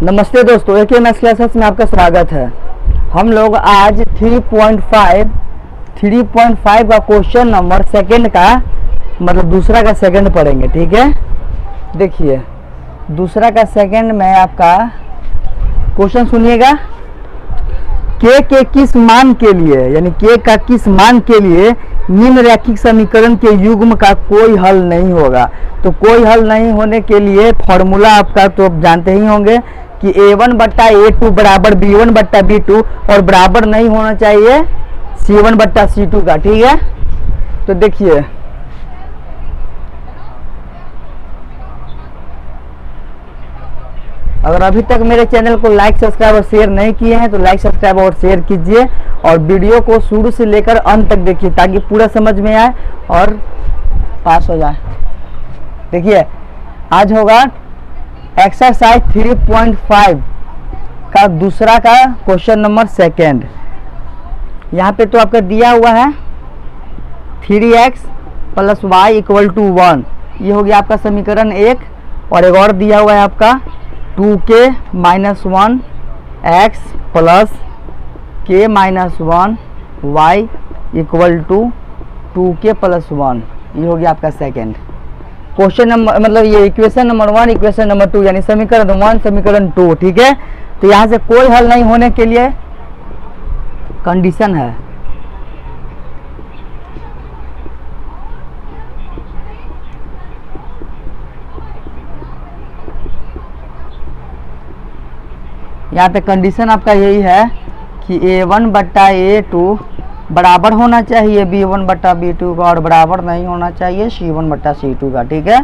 नमस्ते दोस्तों, एक मैथ्स क्लासेस में आपका स्वागत है। हम लोग आज 3.5 का क्वेश्चन नंबर सेकंड का मतलब दूसरा का सेकंड पढ़ेंगे। ठीक है, देखिए दूसरा का सेकंड में आपका क्वेश्चन सुनिएगा। के किस मान के लिए यानी के का किस मान के लिए निम्न रैखिक समीकरण के युग्म का कोई हल नहीं होगा। तो कोई हल नहीं होने के लिए फॉर्मूला आपका तो आप जानते ही होंगे कि a1/a2 बराबर b1/b2 और बराबर नहीं होना चाहिए c1/c2 का। ठीक है, तो देखिए अगर अभी तक मेरे चैनल को लाइक सब्सक्राइब और शेयर नहीं किए हैं तो लाइक सब्सक्राइब और शेयर कीजिए और वीडियो को शुरू से लेकर अंत तक देखिए ताकि पूरा समझ में आए और पास हो जाए। देखिए आज होगा एक्सरसाइज 3.5 का दूसरा का क्वेश्चन नंबर सेकंड। यहाँ पे तो आपका दिया हुआ है 3x + y = 1। ये हो गया आपका समीकरण एक। और एक और दिया हुआ है आपका 2k - 1 x + k - 1 y = 2k + 1। ये हो गया आपका सेकंड क्वेश्चन नंबर, मतलब ये इक्वेशन नंबर 1 इक्वेशन नंबर 2 यानी समीकरण 1 समीकरण 2। ठीक है, तो यहाँ से कोई हल नहीं होने के लिए कंडीशन है। यहाँ पे कंडीशन आपका यही है कि a1/a2 बराबर होना चाहिए b1/b2 का और बराबर नहीं होना चाहिए c1/c2 का। ठीक है,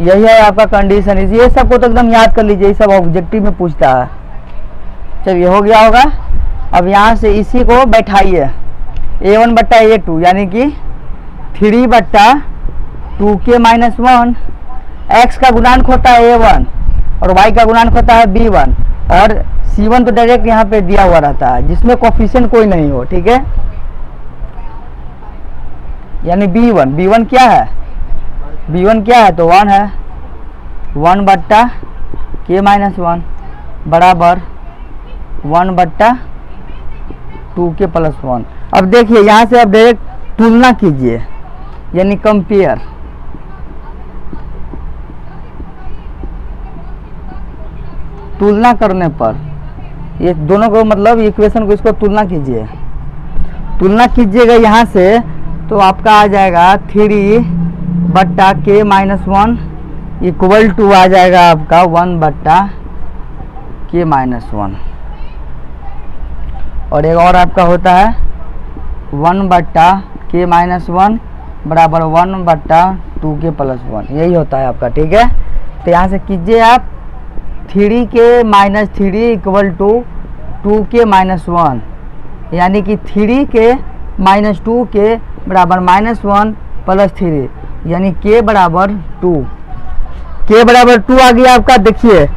यही है आपका कंडीशन। ये सबको तो एकदम याद कर लीजिए, ये सब ऑब्जेक्टिव में पूछता है। चलिए ये हो गया होगा। अब यहाँ से इसी को बैठाइए a1/a2 यानी कि 3/2k - 1 x का गुणांक होता है a1 और y का गुणांक होता है b1 और c1 तो डायरेक्ट यहाँ पे दिया हुआ रहता है जिसमें कोफिशिएंट कोई नहीं हो। ठीक है, यानी b1 क्या है, b1 क्या है तो 1 है। 1/k - 1 बराबर 1/2k + 1। अब देखिए यहाँ से आप डायरेक्ट तुलना कीजिए यानी कंपेयर। तुलना करने पर ये दोनों को मतलब इक्वेशन को इसको तुलना कीजिए। तुलना कीजिएगा यहाँ से तो आपका आ जाएगा 3/k - 1 = आ जाएगा आपका 1/k - 1। और एक और आपका होता है 1/k - 1 बराबर 1/2k + 1। यही होता है आपका। ठीक है, तो यहाँ से कीजिए आप 3k - 3 = 2k - 1 यानी कि 3k - 2k बराबर -1 + 3 यानी k बराबर 2। k बराबर 2 आ गया आपका। देखिए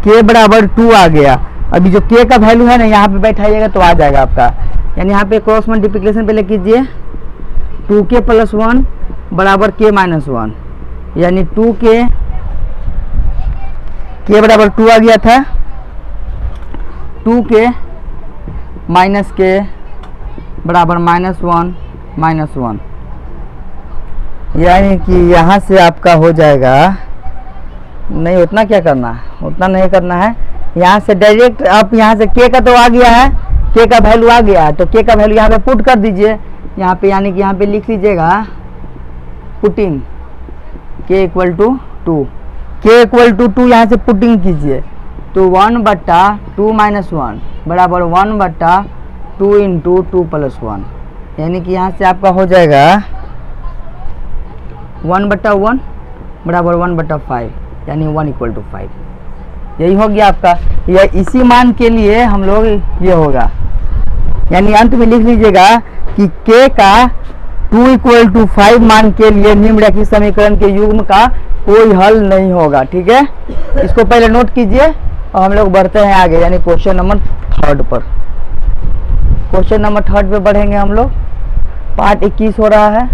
k बराबर 2 आ गया। अभी जो k का वैल्यू है ना यहाँ पे बैठाइएगा तो आ जाएगा आपका। यानी यहाँ पे क्रॉस मल्टीप्लिकेशन पहले कीजिए 2k + 1 बराबर k - 1 यानी 2k k बराबर 2 आ गया था। 2k - k बराबर -1 -1 यानी कि यहाँ से आपका हो जाएगा। नहीं उतना क्या करना है, उतना नहीं करना है। यहाँ से डायरेक्ट आप यहाँ से k का तो आ गया है, k का वैल्यू आ गया है तो k का वैल्यू यहाँ पे पुट कर दीजिए यहाँ पे। यानी कि यहाँ पे लिख लीजिएगा पुटिंग k = 2। k = 2 यहाँ से पुटिंग कीजिए तो 1/2 - 1 बराबर 1/2 × 2 + 1 यानी कि यहाँ से आपका हो जाएगा 1/1 बराबर 1/5 यानी 1 = 5। यही हो गया आपका। यह इसी मान के लिए हम लोग ये होगा यानी अंत में लिख लीजिएगा कि k का 2 = 5 मान के लिए निम्न रैखिक समीकरण के युग्म का कोई हल नहीं होगा। ठीक है, इसको पहले नोट कीजिए और हम लोग बढ़ते हैं आगे यानी क्वेश्चन नंबर 3 पर। क्वेश्चन नंबर 3 पे बढ़ेंगे हम लोग। पार्ट 21 हो रहा है।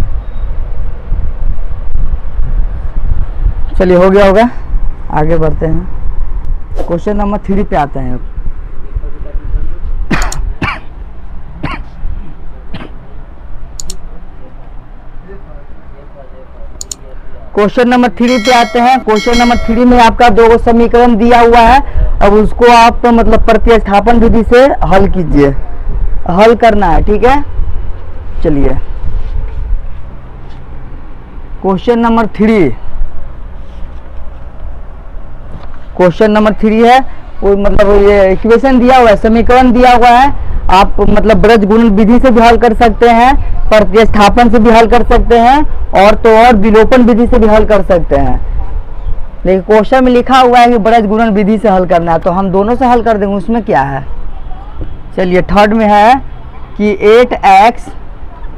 चलिए हो गया होगा, आगे बढ़ते हैं। क्वेश्चन नंबर 3 पे आते हैं। क्वेश्चन नंबर 3 पे आते हैं। क्वेश्चन नंबर 3 में आपका दो समीकरण दिया हुआ है। अब उसको आप मतलब प्रतिस्थापन विधि से हल कीजिए, हल करना है, ठीक है। चलिए क्वेश्चन नंबर 3, क्वेश्चन नंबर 3 है वो मतलब ये इक्वेशन दिया हुआ है, समीकरण दिया हुआ है। आप मतलब ब्रज गुणन विधि से भी हल कर सकते हैं, प्रतिस्थापन से भी हल कर सकते हैं, और तो और विलोपन विधि से भी हल कर सकते हैं। लेकिन क्वेश्चन में लिखा हुआ है कि ब्रज गुणन विधि से हल करना है, तो हम दोनों से हल कर देंगे, उसमें क्या है। चलिए थर्ड में है कि 8x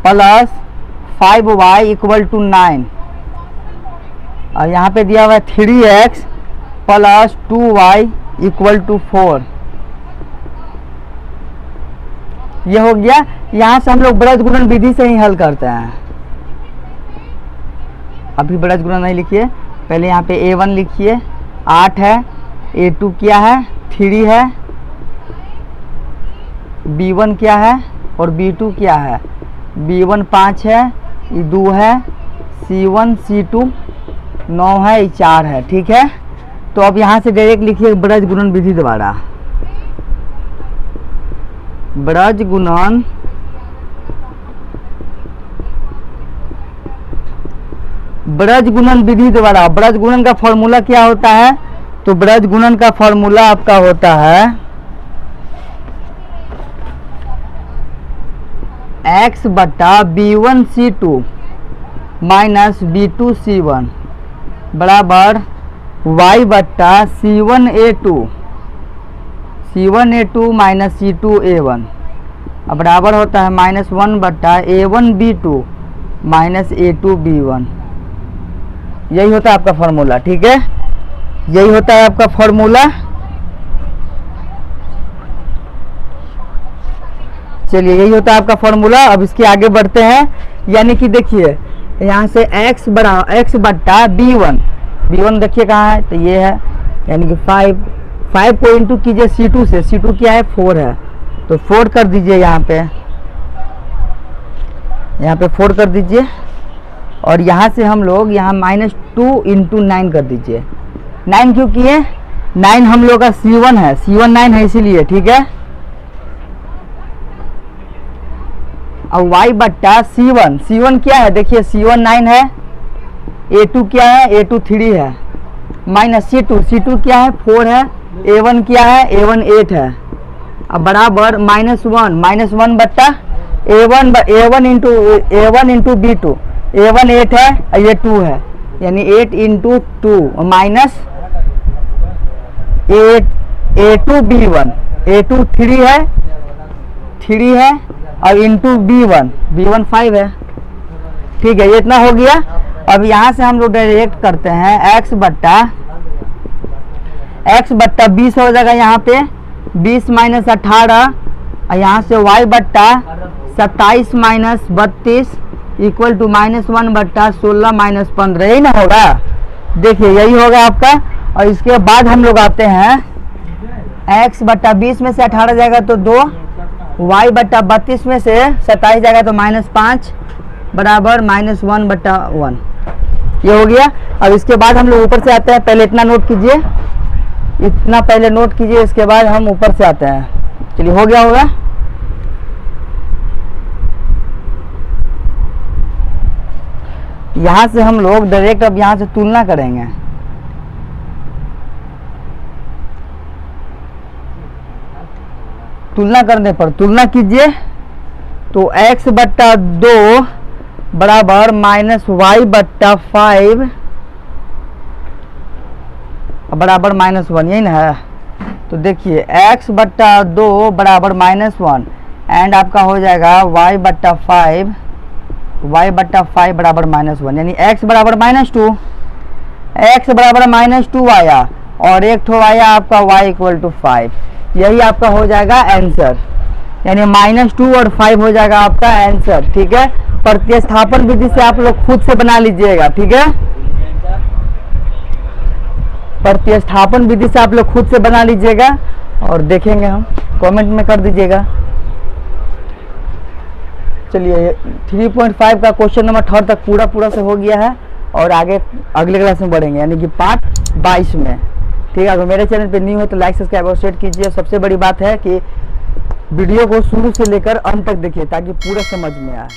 plus 5y equal to 9, और यहाँ पे दिया हुआ है 3x plus 2y equal to 4। ये हो गया। यहाँ से हम लोग ब्रज गुणन विधि से ही हल करते हैं। अभी ब्रज गुणन नहीं लिखिए, पहले यहाँ पे a1 लिखिए, 8 है, a2 क्या है, 3 है, b1 क्या है और b2 क्या है। b1 5 है, ये 2 है, c1 c2 9 है, ये 4 है, ठीक है। तो अब यहाँ से डायरेक्ट लिखिए ब्रज गुणन विधि द्वारा। ब्रज गुणन विधि द्वारा। ब्रज गुणन का फॉर्मूला क्या होता है, तो ब्रज गुणन का फॉर्मूला आपका होता है x बटा b1 c2 minus b2 c1 बराबर y बटा c1 a2 minus c2 a1 अब बराबर होता है -1 बटा a1 b2 minus a2 b1। यही होता है आपका फॉर्मूला, ठीक है, यही होता है आपका फॉर्मूला। चलिए यही होता है आपका फॉर्मूला। अब इसके आगे बढ़ते हैं, यानी कि देखिए यहाँ से x बट्टा b1 देखिए कहाँ है, तो ये है, यानी कि 5 को इंटू कीजिए c2 से, c2 क्या है 4 है, तो 4 कर दीजिए यहाँ पे 4 कर दीजिए। और यहाँ से हम लोग यहाँ -2 इंटू 9 कर दीजिए। 9 क्यों किए, 9 हम लोग का c1 है, c1 9 है इसीलिए, ठीक है। अब y बट्टा c1 क्या है, देखिए c1 9 है, a2 क्या है, a2 3 है, माइनस c2 क्या है 4 है, a1 क्या है, a1 8 है। अब बराबर -1 बट्टा a1 इंटू b2, a1 8 है और ये 2 है, यानी 8 into 2 minus a2 b1, a2 3 है और इंटू b1 5 है, ठीक है, ये इतना हो गया। अब यहाँ से हम लोग डायरेक्ट करते हैं x बट्टा 20 हो जाएगा, यहाँ पे 20 माइनस 18, और यहाँ से y बट्टा 27 माइनस 32 इक्वल टू -1 बट्टा 16 माइनस 15, यही ना होगा, देखिए यही होगा आपका। और इसके बाद हम लोग आते हैं x बट्टा 20 में से 18 जाएगा तो 2, y बट्टा 32 में से 27 जाएगा तो -5 बराबर -1 बट्टा 1, ये हो गया। अब इसके बाद हम लोग ऊपर से आते हैं, पहले इतना नोट कीजिए, इतना पहले नोट कीजिए, इसके बाद हम ऊपर से आते हैं। चलिए हो गया होगा। यहाँ से हम लोग डायरेक्ट अब यहाँ से तुलना करेंगे। तुलना करने पर तुलना कीजिए तो x बट्टा 2 बराबर -y बट्टा 5 बराबर -1, यही ना है। तो देखिए x बट्टा 2 बराबर -1 एंड आपका हो जाएगा y बट्टा 5 बराबर -1, यानी x बराबर -2 आया और एक ठो आया आपका y इक्वल टू 5, यही आपका हो जाएगा आंसर, यानी -2 और 5 हो जाएगा आपका आंसर, ठीक है। प्रतिस्थापन विधि से आप लोग खुद से बना लीजिएगा, ठीक है। प्रतिस्थापन विधि से आप लोग खुद से बना लीजिएगा और देखेंगे हम, कमेंट में कर दीजिएगा। चलिए 3.5 का क्वेश्चन नंबर 3 तक पूरा से हो गया है और आगे अगले क्लास में बढ़ेंगे, यानी कि पार्ट 22 में। ठीक है, अगर मेरे चैनल पे न्यू है तो लाइक सब्सक्राइब और शेयर कीजिए। सबसे बड़ी बात है कि वीडियो को शुरू से लेकर अंत तक देखिए ताकि पूरा समझ में आए।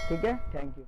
ठीक है, थैंक यू।